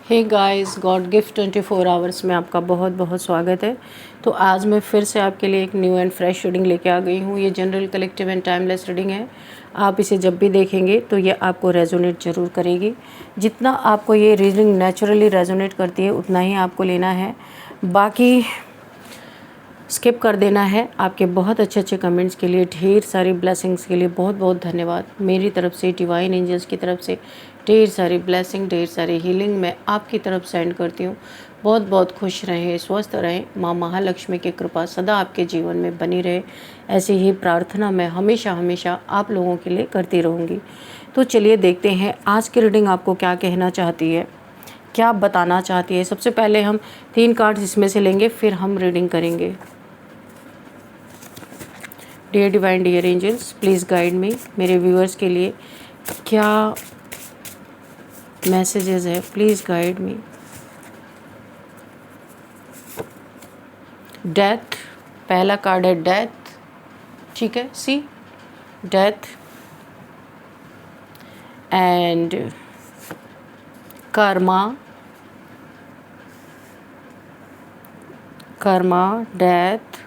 हे guys, God gift 24 hours में आपका बहुत बहुत स्वागत है। तो आज मैं फिर से आपके लिए एक न्यू एंड फ्रेश रीडिंग लेके आ गई हूँ। ये general, collective and timeless reading है। आप इसे जब भी देखेंगे तो ये आपको रेजोनेट ज़रूर करेगी। जितना आपको ये रीडिंग नेचुरली रेजोनेट करती है उतना ही आपको लेना है, बाकी स्किप कर देना है। आपके बहुत अच्छे अच्छे कमेंट्स के लिए, ढेर सारी ब्लेसिंग्स के लिए बहुत बहुत धन्यवाद। मेरी तरफ से, डिवाइन एंजल्स की तरफ से ढेर सारी ब्लेसिंग, ढेर सारी हीलिंग मैं आपकी तरफ सेंड करती हूँ। बहुत बहुत खुश रहें, स्वस्थ रहें। माँ महालक्ष्मी की कृपा सदा आपके जीवन में बनी रहे, ऐसी ही प्रार्थना मैं हमेशा हमेशा आप लोगों के लिए करती रहूँगी। तो चलिए देखते हैं आज की रीडिंग आपको क्या कहना चाहती है, क्या बताना चाहती है। सबसे पहले हम 3 कार्ड्स इसमें से लेंगे, फिर हम रीडिंग करेंगे। Dear divine, dear angels, please guide me. मेरे व्यूअर्स के लिए क्या मैसेजेस है, प्लीज़ गाइड मी। डेथ, पहला कार्ड है डेथ। ठीक है, see death and karma, death.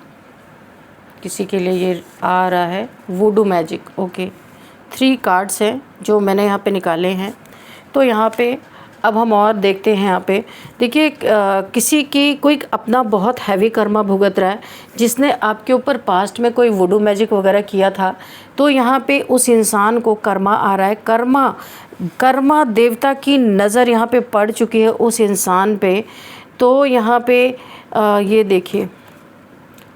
किसी के लिए ये आ रहा है वुडू मैजिक। ओके, 3 कार्ड्स हैं जो मैंने यहाँ पे निकाले हैं। तो यहाँ पे अब हम और देखते हैं। यहाँ पे देखिए, किसी की कोई अपना बहुत हैवी कर्मा भुगत रहा है, जिसने आपके ऊपर पास्ट में कोई वुडू मैजिक वगैरह किया था। तो यहाँ पे उस इंसान को कर्मा आ रहा है। कर्मा देवता की नज़र यहाँ पे पड़ चुकी है उस इंसान पे। तो यहाँ पे ये देखिए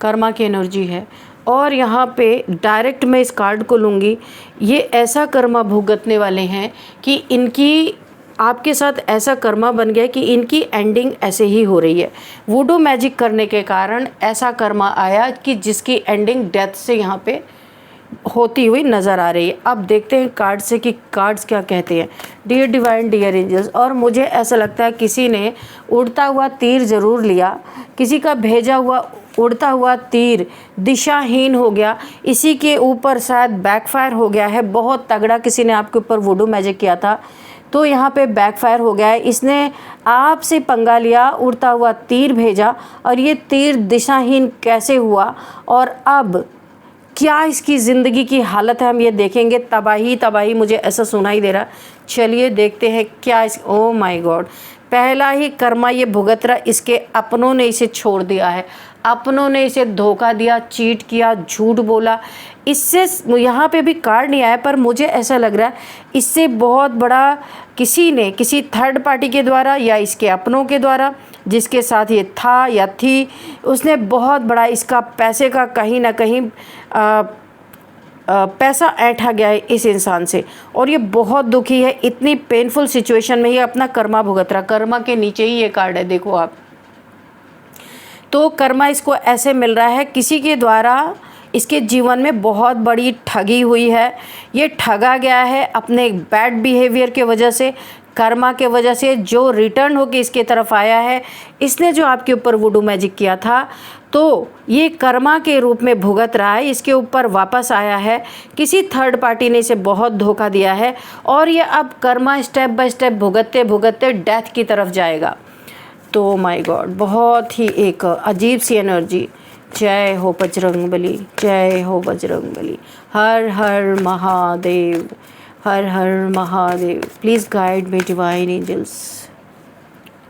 कर्मा की एनर्जी है। और यहाँ पे डायरेक्ट मैं इस कार्ड को लूँगी। ये ऐसा कर्मा भुगतने वाले हैं कि इनकी आपके साथ ऐसा कर्मा बन गया कि इनकी एंडिंग ऐसे ही हो रही है। वुडू मैजिक करने के कारण ऐसा कर्मा आया कि जिसकी एंडिंग डेथ से यहाँ पे होती हुई नज़र आ रही है। अब देखते हैं कार्ड से कि कार्ड्स क्या कहते हैं। डियर डिवाइन, डियर एंजल्स, और मुझे ऐसा लगता है किसी ने उड़ता हुआ तीर ज़रूर लिया, किसी का भेजा हुआ उड़ता हुआ तीर दिशाहीन हो गया, इसी के ऊपर शायद बैकफायर हो गया है। बहुत तगड़ा किसी ने आपके ऊपर वुडू मैजिक किया था, तो यहाँ पे बैकफायर हो गया है। इसने आपसे पंगा लिया, उड़ता हुआ तीर भेजा, और ये तीर दिशाहीन कैसे हुआ और अब क्या इसकी ज़िंदगी की हालत है, हम ये देखेंगे। तबाही तबाही मुझे ऐसा सुनाई दे रहा। चलिए देखते हैं क्या इस ओ माय गॉड, पहला ही कर्मा ये भुगत रहा। इसके अपनों ने इसे छोड़ दिया है, अपनों ने इसे धोखा दिया, चीट किया, झूठ बोला। इससे यहाँ पे भी कार्ड नहीं आया, पर मुझे ऐसा लग रहा है इससे बहुत बड़ा किसी ने, किसी थर्ड पार्टी के द्वारा या इसके अपनों के द्वारा जिसके साथ ये था या थी, उसने बहुत बड़ा इसका पैसे का कहीं ना कहीं पैसा ऐंठा गया है इस इंसान से, और ये बहुत दुखी है। इतनी पेनफुल सिचुएशन में ये अपना कर्मा भुगत रहा। कर्मा के नीचे ही ये कार्ड है, देखो आप। तो कर्मा इसको ऐसे मिल रहा है, किसी के द्वारा इसके जीवन में बहुत बड़ी ठगी हुई है। ये ठगा गया है अपने बैड बिहेवियर के वजह से, कर्मा के वजह से, जो रिटर्न होके इसके तरफ आया है। इसने जो आपके ऊपर वुडू मैजिक किया था, तो ये कर्मा के रूप में भुगत रहा है, इसके ऊपर वापस आया है। किसी थर्ड पार्टी ने इसे बहुत धोखा दिया है, और ये अब कर्मा स्टेप बाय स्टेप भुगतते भुगतते डेथ की तरफ जाएगा। तो माय गॉड, बहुत ही एक अजीब सी एनर्जी। जय हो बजरंगबली, जय हो बजरंगबली। हर हर महादेव, हर हर Mahadev. Please guide me divine angels.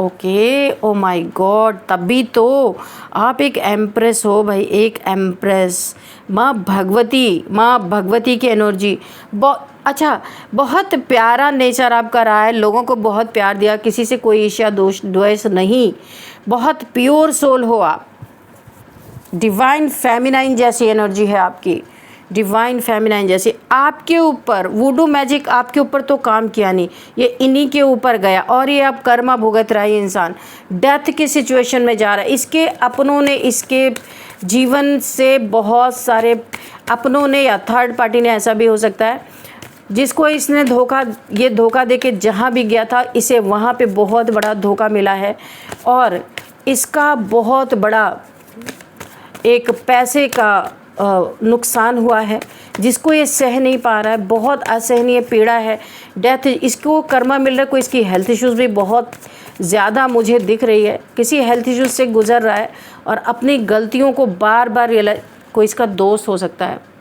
Okay, oh my God, तभी तो आप एक एम्प्रेस हो भाई, एक एम्प्रेस। माँ भगवती की एनर्जी। अच्छा, बहुत प्यारा नेचर आपका रहा है, लोगों को बहुत प्यार दिया, किसी से कोई ईर्ष्या दोष द्वेष नहीं, बहुत प्योर सोल हो आप। डिवाइन फेमिनाइन जैसी एनर्जी है आपकी, डिवाइन फेमिनाइन जैसी। आपके ऊपर वुडू मैजिक आपके ऊपर तो काम किया नहीं, ये इन्हीं के ऊपर गया, और ये अब कर्मा भुगत रहा है। इंसान डेथ की सिचुएशन में जा रहा है। इसके अपनों ने इसके जीवन से, बहुत सारे अपनों ने या थर्ड पार्टी ने, ऐसा भी हो सकता है, जिसको इसने धोखा दे के जहाँ भी गया था, इसे वहाँ पे बहुत बड़ा धोखा मिला है, और इसका बहुत बड़ा एक पैसे का नुकसान हुआ है, जिसको ये सह नहीं पा रहा है। बहुत असहनीय पीड़ा है, डेथ इसको कर्मा मिल रहा है। कोई इसकी हेल्थ इश्यूज़ भी बहुत ज़्यादा मुझे दिख रही है, किसी हेल्थ इश्यूज से गुजर रहा है और अपनी गलतियों को बार बार रियलाइज, कोई इसका दोस्त हो सकता है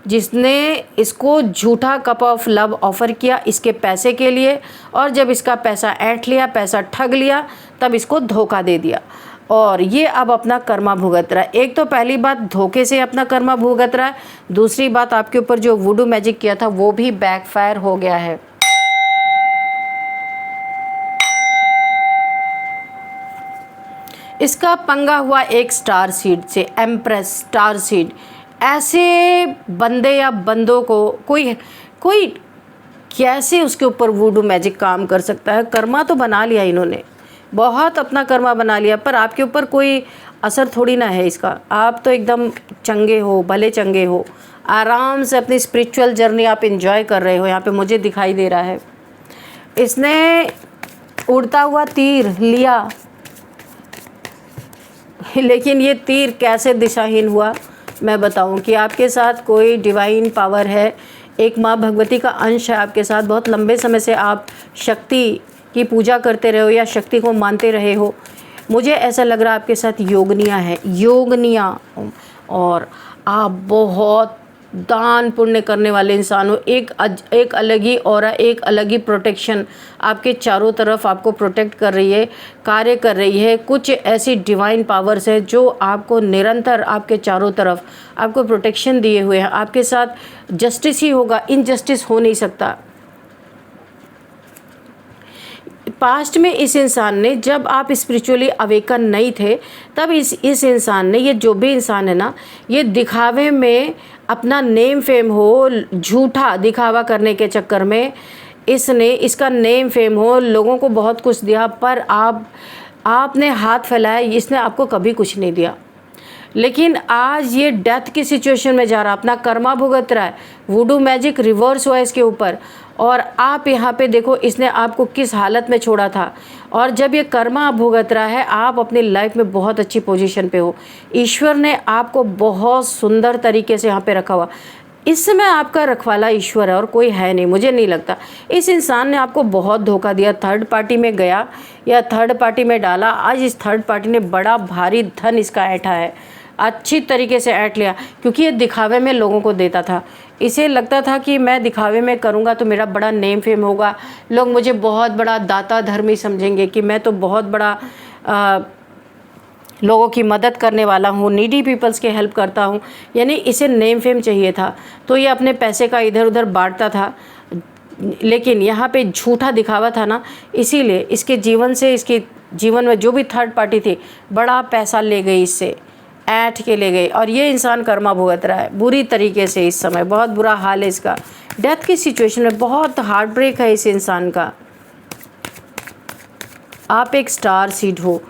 जिसने इसको झूठा कप ऑफ लव ऑफ़र किया इसके पैसे के लिए, और जब इसका पैसा ऐंठ लिया, पैसा ठग लिया, तब इसको धोखा दे दिया और ये अब अपना कर्मा भुगत रहा है। एक तो पहली बात धोखे से अपना कर्मा भुगत रहा है, दूसरी बात आपके ऊपर जो वुडू मैजिक किया था वो भी बैकफायर हो गया है। इसका पंगा हुआ एक स्टार सीड से, एम्प्रेस स्टार सीड। ऐसे बंदे या बंदों को कोई कैसे उसके ऊपर वुडू मैजिक काम कर सकता है। कर्मा तो बना लिया इन्होंने, बहुत अपना कर्मा बना लिया, पर आपके ऊपर कोई असर थोड़ी ना है इसका। आप तो एकदम चंगे हो, भले चंगे हो, आराम से अपनी स्पिरिचुअल जर्नी आप एंजॉय कर रहे हो। यहाँ पे मुझे दिखाई दे रहा है इसने उड़ता हुआ तीर लिया, लेकिन ये तीर कैसे दिशाहीन हुआ मैं बताऊं कि आपके साथ कोई डिवाइन पावर है, एक माँ भगवती का अंश है आपके साथ। बहुत लंबे समय से आप शक्ति की पूजा करते रहे हो या शक्ति को मानते रहे हो। मुझे ऐसा लग रहा है आपके साथ योगनियाँ है, योगनियाँ, और आप बहुत दान पुण्य करने वाले इंसान हो। एक अलग ही ऑरा, एक अलग ही प्रोटेक्शन आपके चारों तरफ आपको प्रोटेक्ट कर रही है, कार्य कर रही है। कुछ ऐसी डिवाइन पावर्स है जो आपको निरंतर आपके चारों तरफ आपको प्रोटेक्शन दिए हुए हैं। आपके साथ जस्टिस ही होगा, इनजस्टिस हो नहीं सकता। पास्ट में इस इंसान ने, जब आप स्पिरिचुअली अवेकन नहीं थे, तब इस इंसान ने, ये जो भी इंसान है ना, ये दिखावे में अपना नेम फेम हो, झूठा दिखावा करने के चक्कर में इसका नेम फेम हो, लोगों को बहुत कुछ दिया, पर आपने हाथ फैलाया, इसने आपको कभी कुछ नहीं दिया। लेकिन आज ये डेथ की सिचुएशन में जा रहा, अपना कर्मा भुगत रहा है। वुडू मैजिक रिवर्स हुआ इसके ऊपर, और आप यहाँ पे देखो इसने आपको किस हालत में छोड़ा था, और जब ये कर्मा भुगत रहा है, आप अपनी लाइफ में बहुत अच्छी पोजीशन पे हो। ईश्वर ने आपको बहुत सुंदर तरीके से यहाँ पे रखा हुआ। इस समय आपका रखवाला ईश्वर है और कोई है नहीं, मुझे नहीं लगता। इस इंसान ने आपको बहुत धोखा दिया, थर्ड पार्टी में गया या थर्ड पार्टी में डाला। आज इस थर्ड पार्टी ने बड़ा भारी धन इसका ऐंठा है, अच्छी तरीके से ऐंठ लिया, क्योंकि ये दिखावे में लोगों को देता था। इसे लगता था कि मैं दिखावे में करूँगा तो मेरा बड़ा नेम फेम होगा, लोग मुझे बहुत बड़ा दाता धर्मी समझेंगे कि मैं तो बहुत बड़ा लोगों की मदद करने वाला हूँ, नीडी पीपल्स के हेल्प करता हूँ। यानी इसे नेम फेम चाहिए था, तो ये अपने पैसे का इधर उधर बांटता था। लेकिन यहाँ पे झूठा दिखावा था ना, इसीलिए इसके जीवन में जो भी थर्ड पार्टी थी, बड़ा पैसा ले गई, इससे ऐंठ के ले गई, और ये इंसान कर्मा भुगत रहा है बुरी तरीके से। इस समय बहुत बुरा हाल है इसका, डेथ की सिचुएशन में बहुत हार्ट ब्रेक है इस इंसान का। आप एक स्टार सीड हो,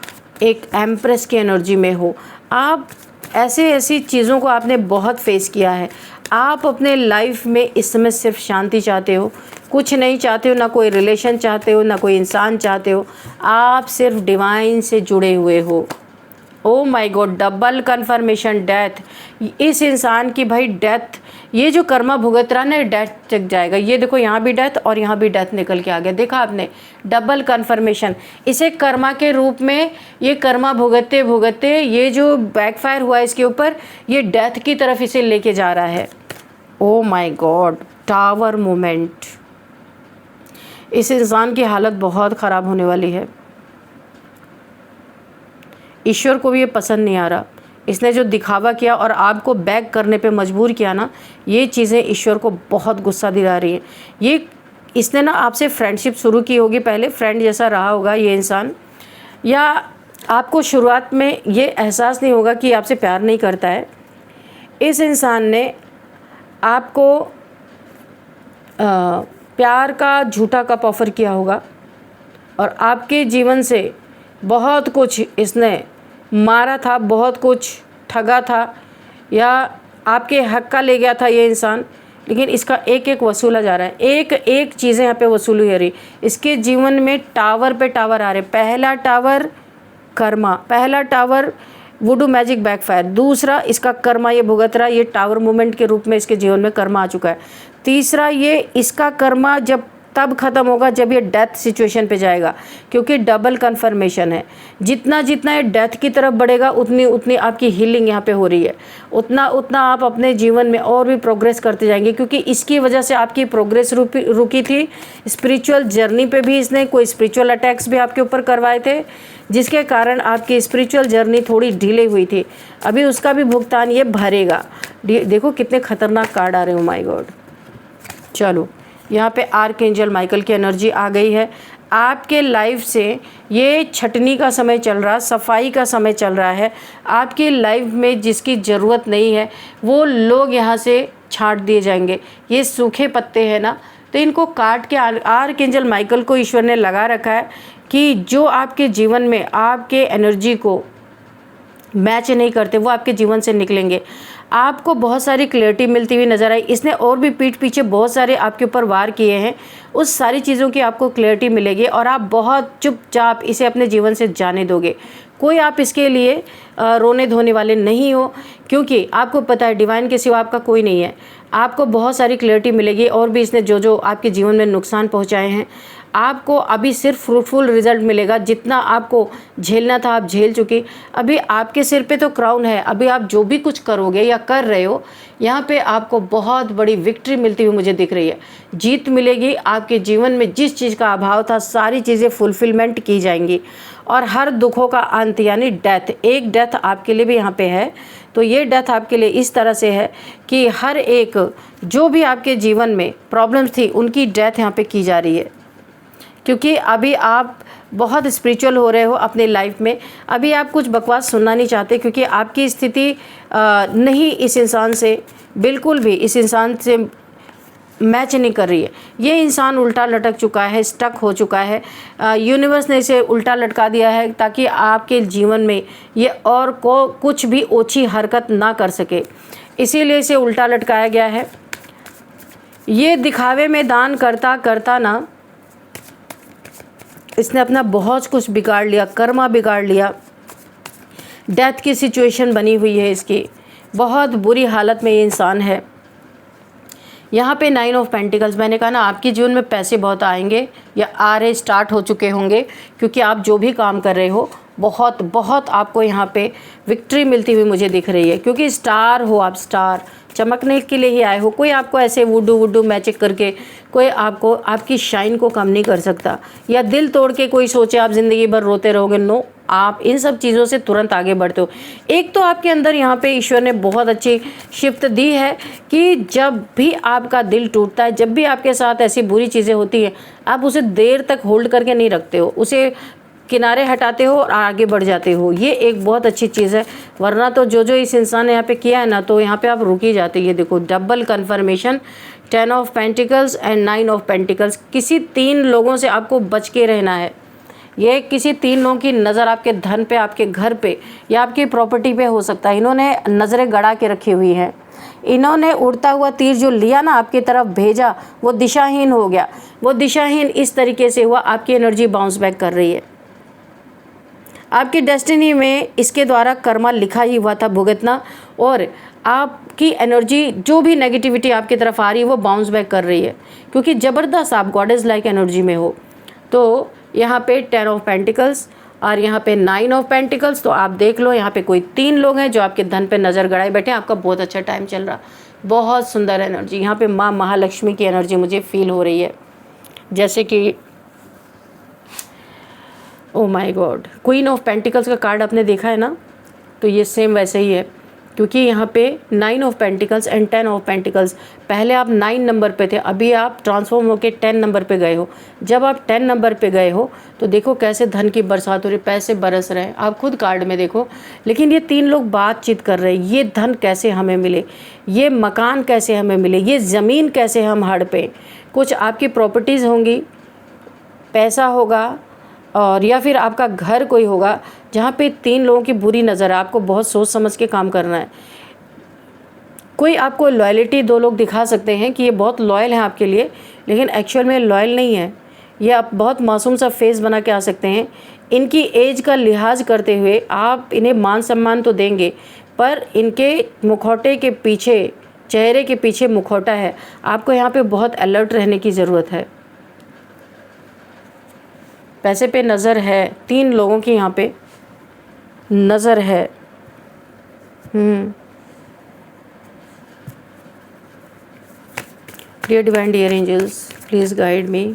एक एम्प्रेस की एनर्जी में हो। आप ऐसी चीज़ों को आपने बहुत फेस किया है। आप अपने लाइफ में इस समय सिर्फ शांति चाहते हो, कुछ नहीं चाहते हो, ना कोई रिलेशन चाहते हो, ना कोई इंसान चाहते हो। आप सिर्फ डिवाइन से जुड़े हुए हो। Oh my God, double confirmation, death. इस इंसान की भाई डेथ, ये जो कर्मा भुगत रहा ना, डेथ तक जाएगा। ये देखो यहाँ भी डेथ और यहाँ भी डेथ निकल के आ गया, देखा आपने, डबल कन्फर्मेशन। इसे कर्मा के रूप में ये कर्मा भुगतते भुगतते ये जो बैकफायर हुआ इसके ऊपर, ये डेथ की तरफ इसे लेके जा रहा है। ओ माय गॉड, टावर मोमेंट। इस इंसान की हालत बहुत ख़राब होने वाली है। ईश्वर को भी ये पसंद नहीं आ रहा। इसने जो दिखावा किया और आपको बैक करने पे मजबूर किया ना, ये चीज़ें ईश्वर को बहुत गुस्सा दिला रही हैं। इसने ना आपसे फ्रेंडशिप शुरू की होगी, पहले फ्रेंड जैसा रहा होगा ये इंसान, या आपको शुरुआत में ये एहसास नहीं होगा कि आपसे प्यार नहीं करता है। इस इंसान ने आपको प्यार का झूठा कप ऑफ़र किया होगा, और आपके जीवन से बहुत कुछ इसने मारा था, बहुत कुछ ठगा था, या आपके हक का ले गया था ये इंसान। लेकिन इसका एक एक वसूला जा रहा है, एक एक चीज़ें यहाँ पे वसूल हो रही। इसके जीवन में टावर पे टावर आ रहे। पहला टावर कर्मा, पहला टावर वुडू मैजिक बैकफायर, दूसरा इसका कर्मा ये भुगत रहा, ये टावर मूवमेंट के रूप में इसके जीवन में कर्मा आ चुका है। तीसरा ये इसका कर्मा जब तब ख़त्म होगा जब ये डेथ सिचुएशन पे जाएगा, क्योंकि डबल कन्फर्मेशन है। जितना जितना ये डेथ की तरफ बढ़ेगा उतनी उतनी आपकी हीलिंग यहाँ पे हो रही है, उतना उतना आप अपने जीवन में और भी प्रोग्रेस करते जाएंगे, क्योंकि इसकी वजह से आपकी प्रोग्रेस रुकी थी। स्पिरिचुअल जर्नी पे भी इसने कोई स्पिरिचुअल अटैक्स भी आपके ऊपर करवाए थे, जिसके कारण आपकी स्पिरिचुअल जर्नी थोड़ी डिले हुई थी। अभी उसका भी भुगतान ये भरेगा। देखो कितने खतरनाक कार्ड आ रहे हो, माय गॉड। चलो, यहाँ पे आर्कएंजल माइकल की एनर्जी आ गई है। आपके लाइफ से ये छटनी का समय चल रहा, सफाई का समय चल रहा है। आपकी लाइफ में जिसकी ज़रूरत नहीं है वो लोग यहाँ से छांट दिए जाएंगे। ये सूखे पत्ते हैं ना, तो इनको काट के आर्कएंजल माइकल को ईश्वर ने लगा रखा है कि जो आपके जीवन में आपके एनर्जी को मैच नहीं करते वो आपके जीवन से निकलेंगे। आपको बहुत सारी क्लैरिटी मिलती हुई नज़र आई। इसने और भी पीठ पीछे बहुत सारे आपके ऊपर वार किए हैं, उस सारी चीज़ों की आपको क्लैरिटी मिलेगी और आप बहुत चुपचाप इसे अपने जीवन से जाने दोगे। कोई आप इसके लिए रोने धोने वाले नहीं हो, क्योंकि आपको पता है डिवाइन के सिवा आपका कोई नहीं है। आपको बहुत सारी क्लैरिटी मिलेगी और भी इसने जो जो आपके जीवन में नुकसान पहुंचाए हैं, आपको अभी सिर्फ फ्रूटफुल रिजल्ट मिलेगा। जितना आपको झेलना था आप झेल चुकी। अभी आपके सिर पे तो क्राउन है। अभी आप जो भी कुछ करोगे या कर रहे हो, यहाँ पे आपको बहुत बड़ी विक्ट्री मिलती हुई मुझे दिख रही है। जीत मिलेगी। आपके जीवन में जिस चीज़ का अभाव था सारी चीज़ें फुलफिलमेंट की जाएंगी और हर दुखों का अंत यानी डेथ, एक डेथ आपके लिए भी यहाँ पे है। तो ये डेथ आपके लिए इस तरह से है कि हर एक जो भी आपके जीवन में प्रॉब्लम्स थी उनकी डेथ यहाँ पे की जा रही है, क्योंकि अभी आप बहुत स्पिरिचुअल हो रहे हो अपने लाइफ में। अभी आप कुछ बकवास सुनना नहीं चाहते, क्योंकि आपकी स्थिति नहीं इस इंसान से, बिल्कुल भी इस इंसान से मैच नहीं कर रही है। ये इंसान उल्टा लटक चुका है, स्टक हो चुका है। यूनिवर्स ने इसे उल्टा लटका दिया है ताकि आपके जीवन में ये और को कुछ भी ओछी हरकत ना कर सके, इसीलिए इसे उल्टा लटकाया गया है। ये दिखावे में दान करता करता ना इसने अपना बहुत कुछ बिगाड़ लिया, कर्मा बिगाड़ लिया। डेथ की सिचुएशन बनी हुई है इसकी, बहुत बुरी हालत में ये इंसान है। यहाँ पे 9 ऑफ पेंटिकल्स, मैंने कहा ना आपके जीवन में पैसे बहुत आएंगे या आ रहे स्टार्ट हो चुके होंगे, क्योंकि आप जो भी काम कर रहे हो बहुत बहुत आपको यहाँ पे विक्ट्री मिलती हुई मुझे दिख रही है, क्योंकि स्टार हो आप, स्टार चमकने के लिए ही आए हो। कोई आपको ऐसे वुडू मैजिक करके कोई आपको आपकी शाइन को कम नहीं कर सकता, या दिल तोड़ के कोई सोचे आप ज़िंदगी भर रोते रहोगे। नो, आप इन सब चीज़ों से तुरंत आगे बढ़ते हो। एक तो आपके अंदर यहाँ पे ईश्वर ने बहुत अच्छी शिफ्ट दी है कि जब भी आपका दिल टूटता है, जब भी आपके साथ ऐसी बुरी चीज़ें होती हैं, आप उसे देर तक होल्ड करके नहीं रखते हो, उसे किनारे हटाते हो और आगे बढ़ जाते हो। ये एक बहुत अच्छी चीज़ है, वरना तो जो जो इस इंसान ने यहाँ पे किया है ना, तो यहाँ पे आप रुक ही जाते। ये देखो double confirmation, 10 of pentacles and 9 of pentacles. किसी 3 लोगों से आपको बच के रहना है। ये किसी 3 लोगों की नज़र आपके धन पे, आपके घर पे या आपकी प्रॉपर्टी पे हो सकता है। इन्होंने नज़रें गड़ा के रखी हुई हैं। इन्होंने उड़ता हुआ तीर जो लिया ना आपकी तरफ भेजा, वो दिशाहीन हो गया। वो दिशाहीन इस तरीके से हुआ, आपकी एनर्जी बाउंस बैक कर रही है। आपकी डेस्टिनी में इसके द्वारा कर्मा लिखा ही हुआ था भुगतना, और आपकी एनर्जी जो भी नेगेटिविटी आपकी तरफ आ रही है वो बाउंस बैक कर रही है, क्योंकि ज़बरदस्त आप गॉडेस लाइक एनर्जी में हो। तो यहाँ पे 10 ऑफ पेंटिकल्स और यहाँ पे 9 ऑफ पेंटिकल्स। तो आप देख लो यहाँ पे कोई 3 लोग हैं जो आपके धन पे नज़र गड़ाए बैठे हैं। आपका बहुत अच्छा टाइम चल रहा, बहुत सुंदर एनर्जी। यहाँ पे माँ महालक्ष्मी की एनर्जी मुझे फील हो रही है, जैसे कि ओ my God, queen of pentacles का कार्ड आपने देखा है ना, तो ये सेम वैसे ही है, क्योंकि यहाँ पे 9 of pentacles and 10 of pentacles. पहले आप 9 नंबर पे थे, अभी आप ट्रांसफॉर्म होके 10 नंबर पे गए हो। जब आप 10 नंबर पे गए हो तो देखो कैसे धन की बरसात हो रही, पैसे बरस रहे हैं। आप खुद कार्ड में देखो। लेकिन ये 3 लोग बातचीत कर रहे हैं, ये धन कैसे हमें मिले, ये मकान कैसे हमें मिले, ये ज़मीन कैसे हम हड़ पे। कुछ आपकी प्रॉपर्टीज़ होंगी, पैसा होगा, और या फिर आपका घर कोई होगा जहाँ पे 3 लोगों की बुरी नज़र है। आपको बहुत सोच समझ के काम करना है। कोई आपको लॉयल्टी 2 लोग दिखा सकते हैं कि ये बहुत लॉयल हैं आपके लिए, लेकिन एक्चुअल में लॉयल नहीं है। ये आप बहुत मासूम सा फेस बना के आ सकते हैं। इनकी एज का लिहाज करते हुए आप इन्हें मान सम्मान तो देंगे, पर इनके मुखौटे के पीछे, चेहरे के पीछे मुखौटा है। आपको यहाँ पे बहुत अलर्ट रहने की ज़रूरत है। पैसे पे नज़र है, 3 लोगों की यहाँ पे नज़र है। Dear divine dear angels, please guide me.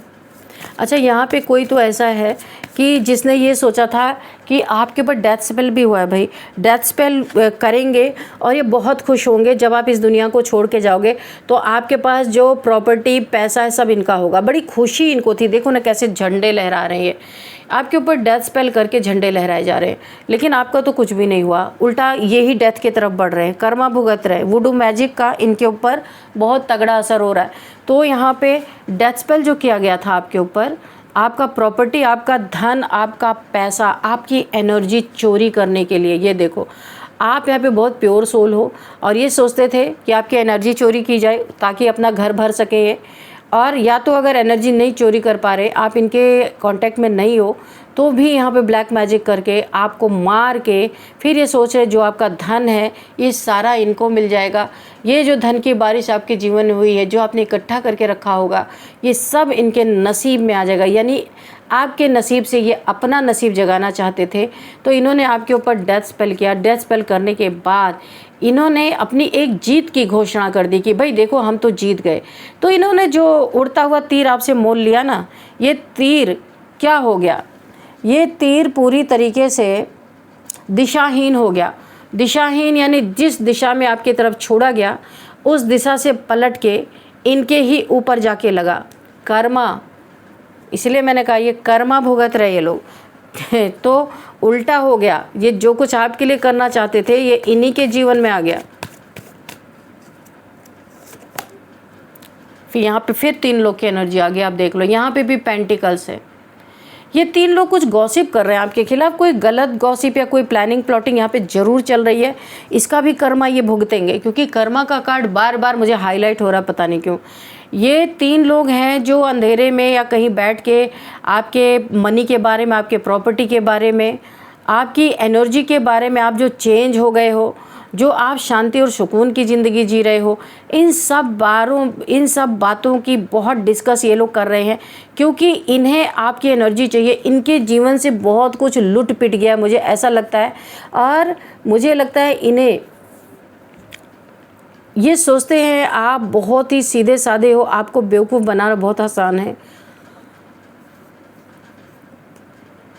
अच्छा, यहाँ पे कोई तो ऐसा है कि जिसने ये सोचा था कि आपके ऊपर डेथ स्पेल भी हुआ है भाई। डेथ स्पेल करेंगे और ये बहुत खुश होंगे जब आप इस दुनिया को छोड़ के जाओगे, तो आपके पास जो प्रॉपर्टी पैसा है सब इनका होगा। बड़ी खुशी इनको थी, देखो ना कैसे झंडे लहरा रहे हैं, आपके ऊपर डेथ स्पेल करके झंडे लहराए जा रहे हैं। लेकिन आपका तो कुछ भी नहीं हुआ, उल्टा ये ही डेथ की तरफ बढ़ रहे हैं, कर्मा भुगत रहे हैं। वुडू मैजिक का इनके ऊपर बहुत तगड़ा असर हो रहा है। तो यहाँ पे डेथ स्पेल जो किया गया था आपके ऊपर, आपका प्रॉपर्टी, आपका धन, आपका पैसा, आपकी एनर्जी चोरी करने के लिए। ये देखो, आप यहाँ पे बहुत प्योर सोल हो और ये सोचते थे कि आपकी एनर्जी चोरी की जाए ताकि अपना घर भर सके ये। और या तो अगर एनर्जी नहीं चोरी कर पा रहे, आप इनके कांटेक्ट में नहीं हो, तो भी यहाँ पे ब्लैक मैजिक करके आपको मार के फिर ये सोच रहे जो आपका धन है ये सारा इनको मिल जाएगा। ये जो धन की बारिश आपके जीवन में हुई है, जो आपने इकट्ठा करके रखा होगा, ये सब इनके नसीब में आ जाएगा। यानी आपके नसीब से ये अपना नसीब जगाना चाहते थे, तो इन्होंने आपके ऊपर डेथ स्पेल किया। डेथ स्पेल करने के बाद इन्होंने अपनी एक जीत की घोषणा कर दी कि भाई देखो हम तो जीत गए। तो इन्होंने जो उड़ता हुआ तीर आपसे मोल लिया ना, ये तीर क्या हो गया, ये तीर पूरी तरीके से दिशाहीन हो गया। दिशाहीन यानी जिस दिशा में आपकी तरफ छोड़ा गया उस दिशा से पलट के इनके ही ऊपर जाके लगा। कर्मा, इसलिए मैंने कहा ये कर्मा भुगत रहे ये लोग। तो उल्टा हो गया, ये जो कुछ आपके लिए करना चाहते थे ये इन्हीं के जीवन में आ गया। फिर यहाँ पे फिर 3 लोग की एनर्जी आ गई, आप देख लो। यहाँ पे भी पेंटिकल्स है। ये 3 लोग कुछ गॉसिप कर रहे हैं आपके खिलाफ, कोई गलत गॉसिप या कोई प्लानिंग प्लॉटिंग यहाँ पे ज़रूर चल रही है। इसका भी कर्मा ये भुगतेंगे, क्योंकि कर्मा का कार्ड बार बार मुझे हाईलाइट हो रहा है, पता नहीं क्यों। ये 3 लोग हैं जो अंधेरे में या कहीं बैठ के आपके मनी के बारे में, आपके प्रॉपर्टी के बारे में, आपकी एनर्जी के बारे में, आप जो चेंज हो गए हो, जो आप शांति और सुकून की ज़िंदगी जी रहे हो, इन सब बातों की बहुत डिस्कस ये लोग कर रहे हैं, क्योंकि इन्हें आपकी एनर्जी चाहिए। इनके जीवन से बहुत कुछ लुट पिट गया, मुझे ऐसा लगता है। और मुझे लगता है इन्हें ये सोचते हैं आप बहुत ही सीधे साधे हो, आपको बेवकूफ़ बनाना बहुत आसान है।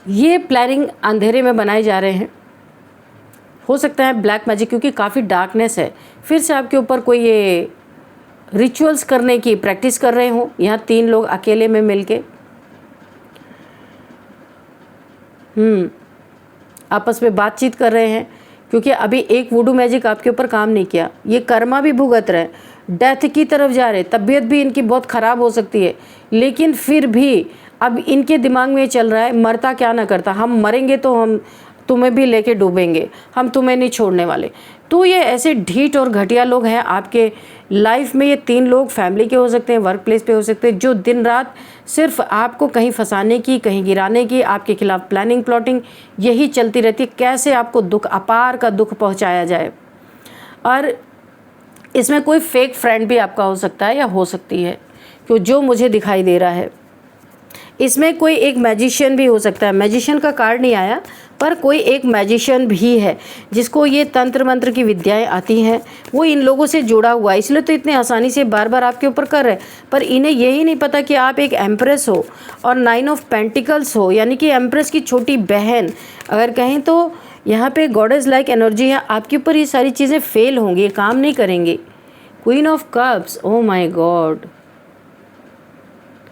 ये प्लानिंग अंधेरे में बनाए जा रहे हैं। हो सकता है ब्लैक मैजिक, क्योंकि काफ़ी डार्कनेस है, फिर से आपके ऊपर कोई ये रिचुअल्स करने की प्रैक्टिस कर रहे हो। यहाँ 3 लोग अकेले में मिलके आपस में बातचीत कर रहे हैं, क्योंकि अभी एक वुडू मैजिक आपके ऊपर काम नहीं किया। ये कर्मा भी भुगत रहे, डेथ की तरफ जा रहे, तबीयत भी इनकी बहुत ख़राब हो सकती है, लेकिन फिर भी अब इनके दिमाग में चल रहा है मरता क्या ना करता, हम मरेंगे तो हम तुम्हें भी लेके डूबेंगे, हम तुम्हें नहीं छोड़ने वाले। तो ये ऐसे ढीठ और घटिया लोग हैं आपके लाइफ में। ये 3 लोग फैमिली के हो सकते हैं, वर्क प्लेस पे हो सकते हैं, जो दिन रात सिर्फ आपको कहीं फंसाने की, कहीं गिराने की, आपके खिलाफ प्लानिंग प्लॉटिंग यही चलती रहती है, कैसे आपको दुख, अपार का दुख पहुंचाया जाए। और इसमें कोई फेक फ्रेंड भी आपका हो सकता है या हो सकती है, क्यों जो मुझे दिखाई दे रहा है। इसमें कोई एक मैजिशियन भी हो सकता है। मैजिशियन का कार्ड नहीं आया, पर कोई एक मैजिशियन भी है जिसको ये तंत्र मंत्र की विद्याएं आती हैं, वो इन लोगों से जुड़ा हुआ है, इसलिए तो इतने आसानी से बार बार आपके ऊपर कर रहे हैं। पर इन्हें यही नहीं पता कि आप एक एम्प्रेस हो और 9 ऑफ पेंटिकल्स हो, यानी कि एम्प्रेस की छोटी बहन अगर कहें तो। यहाँ पे गॉडेस लाइक एनर्जी है आपके ऊपर, ये सारी चीज़ें फेल होंगी, काम नहीं करेंगी। Queen of cups, oh my God,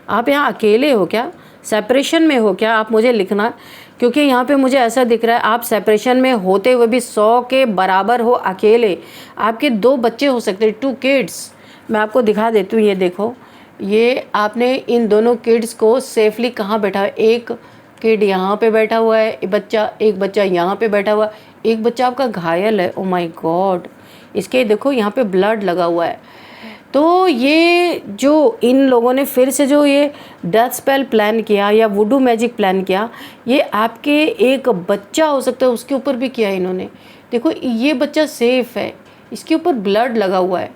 आप यहाँ अकेले हो क्या, सेपरेशन में हो क्या, आप मुझे लिखना, क्योंकि यहाँ पे मुझे ऐसा दिख रहा है आप सेपरेशन में होते हुए भी 100 के बराबर हो अकेले। आपके 2 बच्चे हो सकते हैं, 2 किड्स। मैं आपको दिखा देती हूँ, ये देखो, ये आपने इन दोनों किड्स को सेफली कहाँ बैठा है। एक किड यहाँ पे बैठा हुआ है, एक बच्चा यहाँ पे बैठा हुआ है, एक बच्चा आपका घायल है। ओ माय गॉड, इसके देखो यहाँ पे ब्लड लगा हुआ है। तो ये जो इन लोगों ने फिर से जो ये डेथ स्पेल प्लान किया या वुडू मैजिक प्लान किया, ये आपके एक बच्चा हो सकता है उसके ऊपर भी किया इन्होंने। देखो ये बच्चा सेफ है, इसके ऊपर ब्लड लगा हुआ है,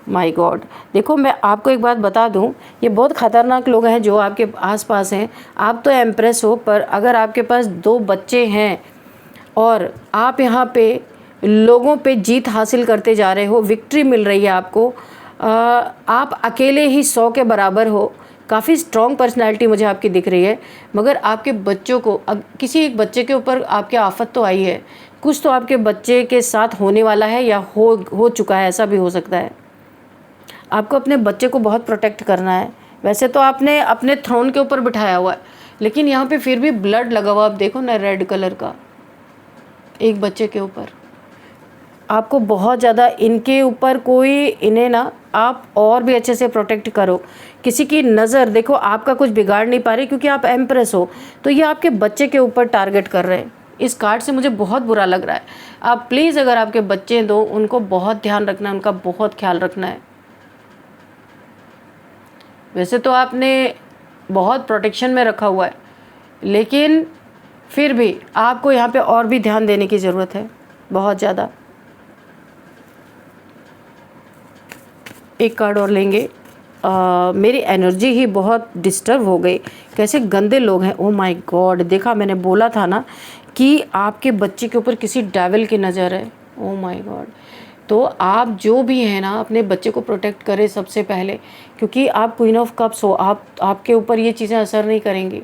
माय गॉड। देखो मैं आपको एक बात बता दूं, ये बहुत ख़तरनाक लोग हैं जो आपके आसपास हैं। आप तो एम्प्रेस हो, पर अगर आपके पास 2 बच्चे हैं और आप यहाँ पे लोगों पे जीत हासिल करते जा रहे हो, विक्ट्री मिल रही है आपको, आप अकेले ही 100 के बराबर हो। काफ़ी स्ट्रॉन्ग पर्सनैलिटी मुझे आपकी दिख रही है, मगर आपके बच्चों को, किसी एक बच्चे के ऊपर आपके आफत तो आई है, कुछ तो आपके बच्चे के साथ होने वाला है या हो चुका है, ऐसा भी हो सकता है। आपको अपने बच्चे को बहुत प्रोटेक्ट करना है। वैसे तो आपने अपने थ्रोन के ऊपर बिठाया हुआ है, लेकिन यहाँ पे फिर भी ब्लड लगा हुआ, आप देखो ना, रेड कलर का एक बच्चे के ऊपर। आपको बहुत ज़्यादा इनके ऊपर कोई, इन्हें ना आप और भी अच्छे से प्रोटेक्ट करो। किसी की नज़र, देखो आपका कुछ बिगाड़ नहीं पा रही क्योंकि आप एम्प्रेस हो, तो ये आपके बच्चे के ऊपर टारगेट कर रहे हैं। इस कार्ड से मुझे बहुत बुरा लग रहा है। आप प्लीज़, अगर आपके बच्चे दो, उनको बहुत ध्यान रखना है, उनका बहुत ख्याल रखना है। वैसे तो आपने बहुत प्रोटेक्शन में रखा हुआ है, लेकिन फिर भी आपको यहाँ पे और भी ध्यान देने की ज़रूरत है, बहुत ज़्यादा। एक कार्ड और लेंगे। मेरी एनर्जी ही बहुत डिस्टर्ब हो गई। कैसे गंदे लोग हैं, ओ माय गॉड। देखा, मैंने बोला था ना कि आपके बच्चे के ऊपर किसी डेविल की नज़र है। ओ माय गॉड। तो आप जो भी हैं ना, अपने बच्चे को प्रोटेक्ट करें सबसे पहले, क्योंकि आप क्वीन ऑफ कप्स हो। आपके ऊपर ये चीज़ें असर नहीं करेंगी,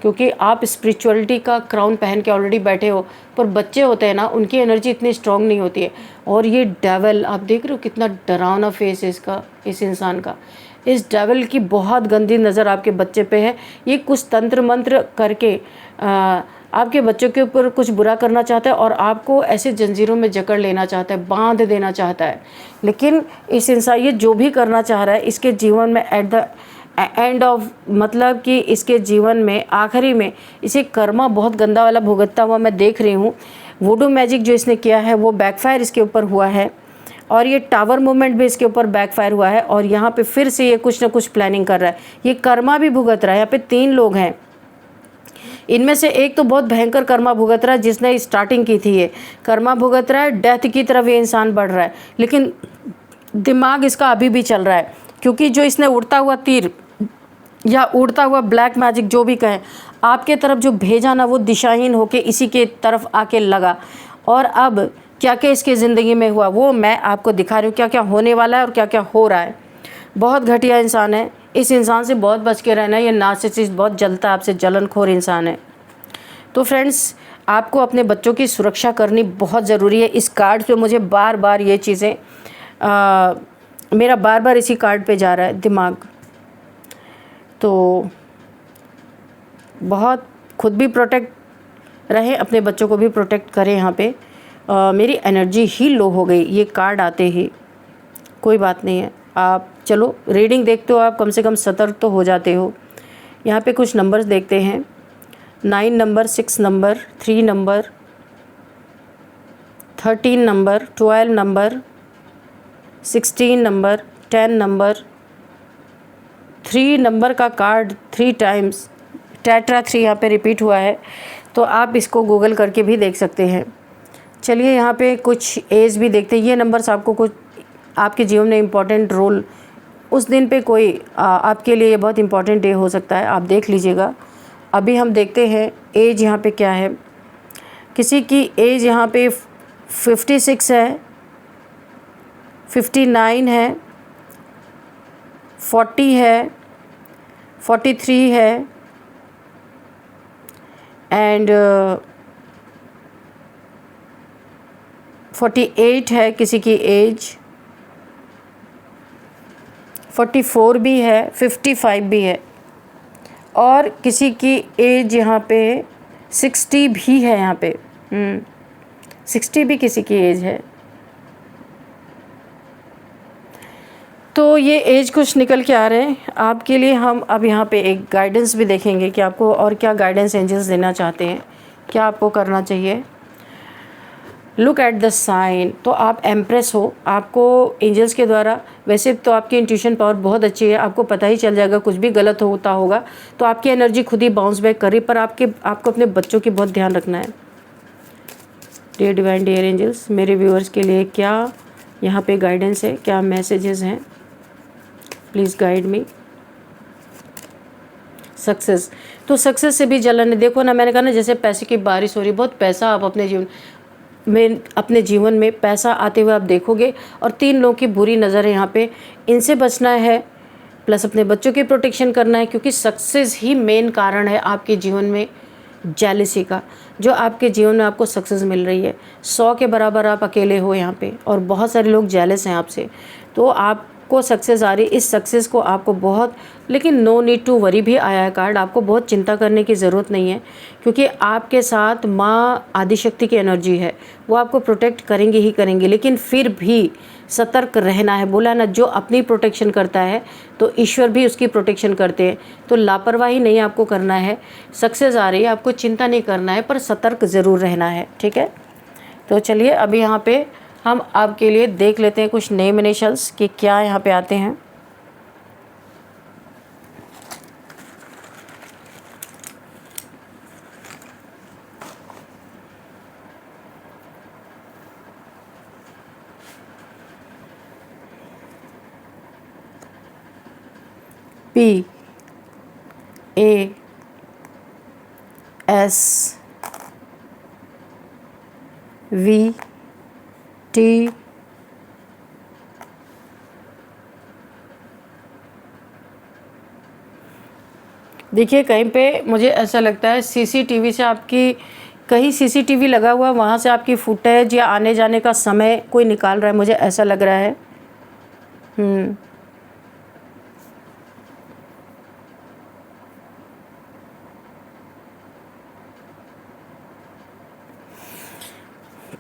क्योंकि आप स्पिरिचुअलिटी का क्राउन पहन के ऑलरेडी बैठे हो। पर बच्चे होते हैं ना, उनकी एनर्जी इतनी स्ट्रांग नहीं होती है। और ये डेविल, आप देख रहे हो कितना डरावना फेस है इसका, इस इंसान का। इस डेविल की बहुत गंदी नज़र आपके बच्चे पे है। ये कुछ तंत्र मंत्र करके आपके बच्चों के ऊपर कुछ बुरा करना चाहता है और आपको ऐसे जंजीरों में जकड़ लेना चाहता है, बांध देना चाहता है। लेकिन इस इंसान, ये जो भी करना चाह रहा है, इसके जीवन में एट द एंड ऑफ, मतलब कि इसके जीवन में आखिरी में इसे कर्मा बहुत गंदा वाला भुगतता हुआ मैं देख रही हूँ। वुडू मैजिक जो इसने किया है वो बैकफायर इसके ऊपर हुआ है, और ये टावर मूवमेंट भी इसके ऊपर बैकफायर हुआ है। और यहाँ पे फिर से ये कुछ ना कुछ प्लानिंग कर रहा है, ये कर्मा भी भुगत रहा है। यहाँ पे 3 लोग हैं, इनमें से एक तो बहुत भयंकर कर्मा भुगत रहा है, जिसने स्टार्टिंग की थी। ये कर्मा भुगत रहा है, डेथ की तरफ ये इंसान बढ़ रहा है, लेकिन दिमाग इसका अभी भी चल रहा है, क्योंकि जो इसने उड़ता हुआ तीर या उड़ता हुआ ब्लैक मैजिक जो भी कहें, आपके तरफ जो भेजा ना, वो दिशाहीन होके इसी के तरफ आके लगा। और अब क्या क्या इसके ज़िंदगी में हुआ वो मैं आपको दिखा रही हूँ, क्या क्या होने वाला है और क्या क्या हो रहा है। बहुत घटिया इंसान है, इस इंसान से बहुत बच के रहना है। ये नार्सिसिस्ट, बहुत जलता है आपसे, जलनखोर इंसान है। तो फ्रेंड्स, आपको अपने बच्चों की सुरक्षा करनी बहुत ज़रूरी है। इस कार्ड पे मुझे बार बार ये चीज़ें, मेरा बार बार इसी कार्ड पे जा रहा है दिमाग। तो बहुत खुद भी प्रोटेक्ट रहें, अपने बच्चों को भी प्रोटेक्ट करें। यहाँ पे मेरी एनर्जी ही लो हो गई ये कार्ड आते ही। कोई बात नहीं है, आप चलो रीडिंग देखते हो, आप कम से कम सतर्क तो हो जाते हो। यहाँ पे कुछ नंबर्स देखते हैं। 9 number, 6 number, 3 number, 13 number, 12 number, 16 number, 10 number. 3 number का कार्ड 3 टाइम्स, टेट्रा 3 यहाँ पे रिपीट हुआ है, तो आप इसको गूगल करके भी देख सकते हैं। चलिए यहाँ पे कुछ एज भी देखते हैं। ये नंबर्स आपको कुछ आपके जीवन में इम्पॉर्टेंट रोल, उस दिन पे कोई आपके लिए ये बहुत इम्पॉर्टेंट डे हो सकता है, आप देख लीजिएगा। अभी हम देखते हैं एज यहाँ पे क्या है। किसी की एज यहाँ पे 56 है, 59 है, 40 है, 43 है, एंड 48 है किसी की एज, 44 भी है, 55 भी है, और किसी की एज यहाँ पे 60 भी है। यहाँ पे 60 भी किसी की एज है। तो ये एज कुछ निकल के आ रहे हैं आपके लिए। हम अब यहाँ पे एक गाइडेंस भी देखेंगे कि आपको और क्या गाइडेंस एंजल्स देना चाहते हैं, क्या आपको करना चाहिए। Look at the sign. तो आप एम्प्रेस हो, आपको एंजल्स के द्वारा, वैसे तो आपकी इंट्यूशन पावर बहुत अच्छी है, आपको पता ही चल जाएगा कुछ भी गलत होता होगा तो आपकी एनर्जी खुद ही बाउंस बैक कर रही, पर आपको अपने बच्चों की बहुत ध्यान रखना है। डियर डिवाइन डियर एंजल्स, मेरे व्यूअर्स के लिए क्या यहाँ पे गाइडेंस है, क्या मैसेजेस हैं, प्लीज़ गाइड मी। सक्सेस, तो सक्सेस से भी जलन है। देखो ना, मैंने कहा ना जैसे पैसे की बारिश हो रही, बहुत पैसा आप अपने जीवन में पैसा आते हुए आप देखोगे। और 3 लोगों की बुरी नज़र है यहाँ पे, इनसे बचना है, प्लस अपने बच्चों की प्रोटेक्शन करना है, क्योंकि सक्सेस ही मेन कारण है आपके जीवन में जेलसी का। जो आपके जीवन में आपको सक्सेस मिल रही है, 100 के बराबर आप अकेले हो यहाँ पे, और बहुत सारे लोग जेलस हैं आपसे। तो आपको सक्सेस आ रही, इस सक्सेस को आपको बहुत, लेकिन नो नीड टू वरी भी आया है कार्ड, आपको बहुत चिंता करने की ज़रूरत नहीं है, क्योंकि आपके साथ माँ आदिशक्ति की एनर्जी है, वो आपको प्रोटेक्ट करेंगे ही करेंगे। लेकिन फिर भी सतर्क रहना है। बोला ना, जो अपनी प्रोटेक्शन करता है तो ईश्वर भी उसकी प्रोटेक्शन करते हैं। तो लापरवाही नहीं आपको करना है। सक्सेस आ रही है, आपको चिंता नहीं करना है, पर सतर्क ज़रूर रहना है, ठीक है। तो चलिए अभी यहाँ पे हम आपके लिए देख लेते हैं कुछ नेम इनिशियल्स कि क्या यहाँ पे आते हैं। P A S V T देखिए, कहीं पे मुझे ऐसा लगता है सीसीटीवी से आपकी, कहीं सीसीटीवी लगा हुआ, वहाँ से आपकी फुटेज या आने जाने का समय कोई निकाल रहा है, मुझे ऐसा लग रहा है।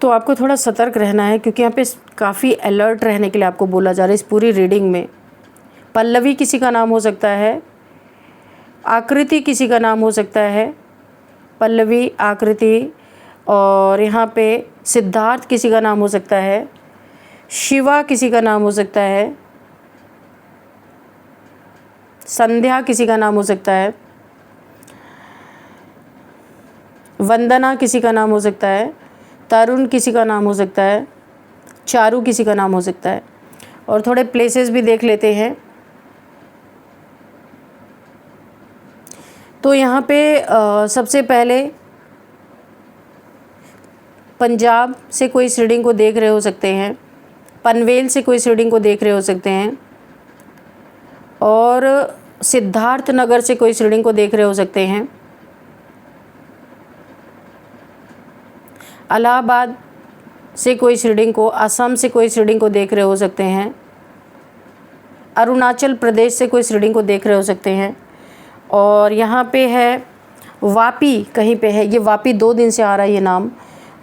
तो आपको थोड़ा सतर्क रहना है, क्योंकि यहाँ पे काफ़ी अलर्ट रहने के लिए आपको बोला जा रहा है इस पूरी रीडिंग में। पल्लवी किसी का नाम हो सकता है, आकृति किसी का नाम हो सकता है, पल्लवी, आकृति, और यहाँ पे सिद्धार्थ किसी का नाम हो सकता है, शिवा किसी का नाम हो सकता है, संध्या किसी का नाम हो सकता है, वंदना किसी का नाम हो सकता है, तरुण किसी का नाम हो सकता है, चारू किसी का नाम हो सकता है। और थोड़े प्लेसेस भी देख लेते हैं। तो यहाँ पे सबसे पहले पंजाब से कोई इस रीडिंग को देख रहे हो सकते हैं, पनवेल से कोई इस रीडिंग को देख रहे हो सकते हैं, और सिद्धार्थ नगर से कोई इस रीडिंग को देख रहे हो सकते हैं, इलाहाबाद से कोई इस रीडिंग को, असम से कोई इस रीडिंग को देख रहे हो सकते हैं, अरुणाचल प्रदेश से कोई इस रीडिंग को देख रहे हो सकते हैं, और यहाँ पे है वापी, कहीं पे है, ये वापी 2 दिन से आ रहा है ये नाम,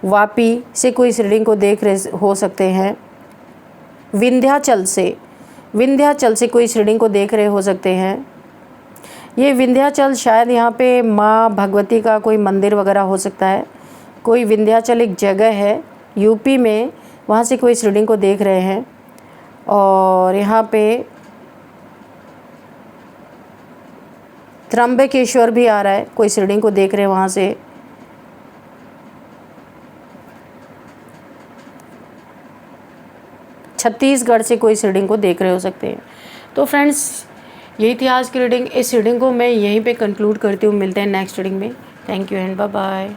वापी से कोई इस रीडिंग को देख रहे हो सकते हैं, विंध्याचल से कोई इस रीडिंग को देख रहे हो सकते हैं। ये विंध्याचल शायद यहाँ पे माँ भगवती का कोई मंदिर वगैरह हो सकता है। कोई विंध्याचल एक जगह है यूपी में, वहाँ से कोई इस रीडिंग को देख रहे हैं। और यहाँ पे त्र्यंबकेश्वर भी आ रहा है, कोई इस रीडिंग को देख रहे हैं वहाँ से। छत्तीसगढ़ से कोई इस रीडिंग को देख रहे हो सकते हैं। तो फ्रेंड्स, यही थी आज की रीडिंग। इस रीडिंग को मैं यहीं पे कंक्लूड करती हूँ। मिलते हैं नेक्स्ट रीडिंग में। Thank you and bye bye.